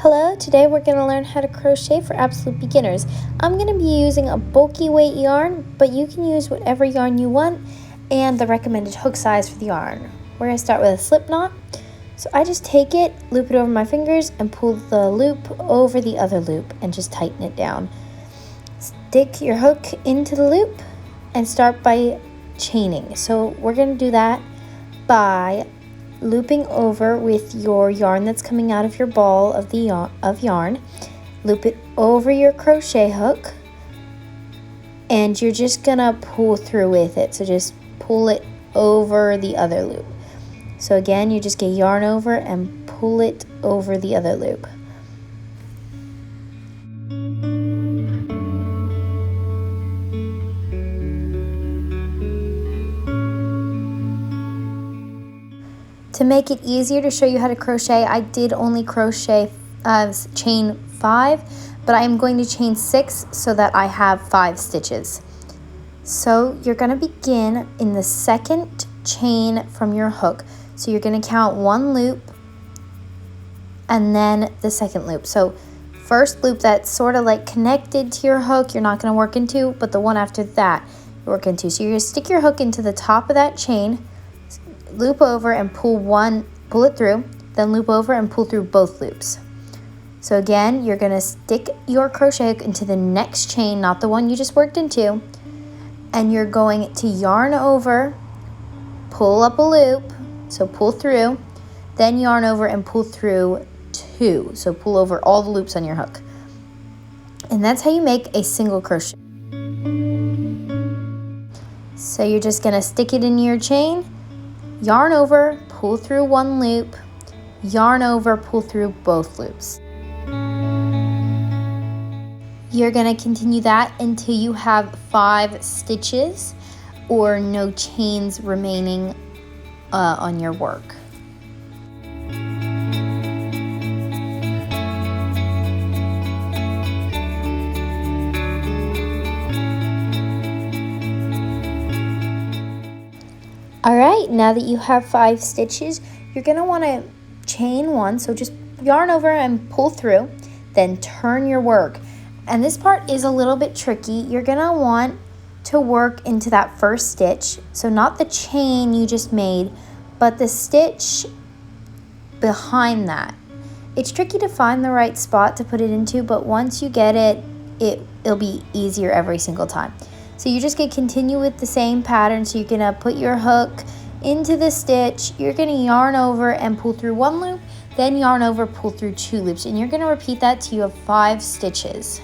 Hello, today we're going to learn how to crochet for absolute beginners. I'm going to be using a bulky weight yarn, but you can use whatever yarn you want and the recommended hook size for the yarn. We're going to start with a slip knot. So I just take it, loop it over my fingers, and pull the loop over the other loop and just tighten it down. Stick your hook into the loop and start by chaining. So we're going to do that by looping over with your yarn that's coming out of your ball of yarn. Loop it over your crochet hook, and you're just gonna pull through with it. So just pull it over the other loop. So again, you just get yarn over and pull it over the other loop. To make it easier to show you how to crochet, I did only crochet chain 5, but I am going to chain 6 so that I have 5 stitches. So you're going to begin in the second chain from your hook. So you're going to count 1 loop and then the second loop. So first loop that's sort of like connected to your hook, you're not going to work into, but the one after that you work into. So you're going to stick your hook into the top of that chain, loop over and pull it through, then loop over and pull through both loops. So again, you're going to stick your crochet hook into the next chain, not the one you just worked into, and you're going to yarn over, pull up a loop, so pull through, then yarn over and pull through 2, so pull over all the loops on your hook. And that's how you make a single crochet. So you're just going to stick it in your chain, yarn over, pull through 1 loop, yarn over, pull through both loops. You're going to continue that until you have 5 stitches or no chains remaining on your work. Alright, now that you have 5 stitches, you're going to want to chain 1, so just yarn over and pull through, then turn your work. And this part is a little bit tricky. You're going to want to work into that first stitch, so not the chain you just made, but the stitch behind that. It's tricky to find the right spot to put it into, but once you get it, it'll be easier every single time. So you're just going to continue with the same pattern. So you're going to put your hook into the stitch, you're going to yarn over and pull through 1 loop, then yarn over, pull through 2 loops, and you're going to repeat that till you have 5 stitches.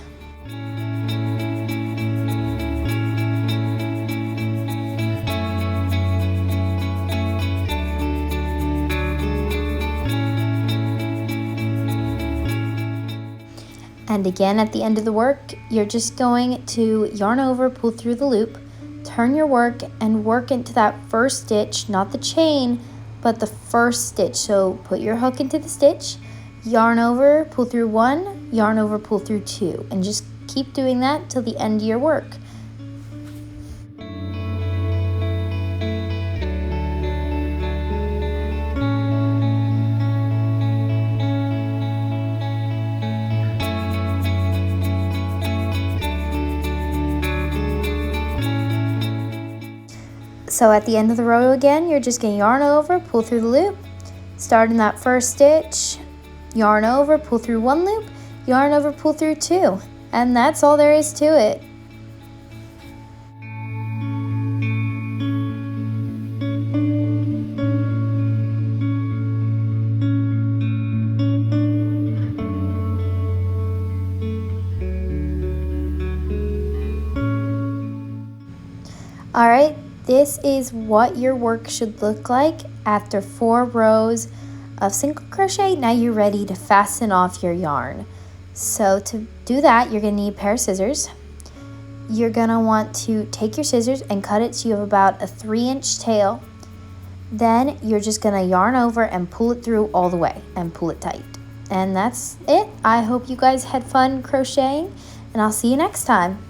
And again, at the end of the work, you're just going to yarn over, pull through the loop, turn your work, and work into that first stitch, not the chain, but the first stitch. So put your hook into the stitch, yarn over, pull through 1, yarn over, pull through 2, and just keep doing that till the end of your work. So at the end of the row again, you're just going to yarn over, pull through the loop, start in that first stitch, yarn over, pull through 1 loop, yarn over, pull through 2, and that's all there is to it. All right. This is what your work should look like after 4 rows of single crochet. Now you're ready to fasten off your yarn. So to do that, you're going to need a pair of scissors. You're going to want to take your scissors and cut it so you have about a 3-inch tail. Then you're just going to yarn over and pull it through all the way and pull it tight. And that's it. I hope you guys had fun crocheting, and I'll see you next time.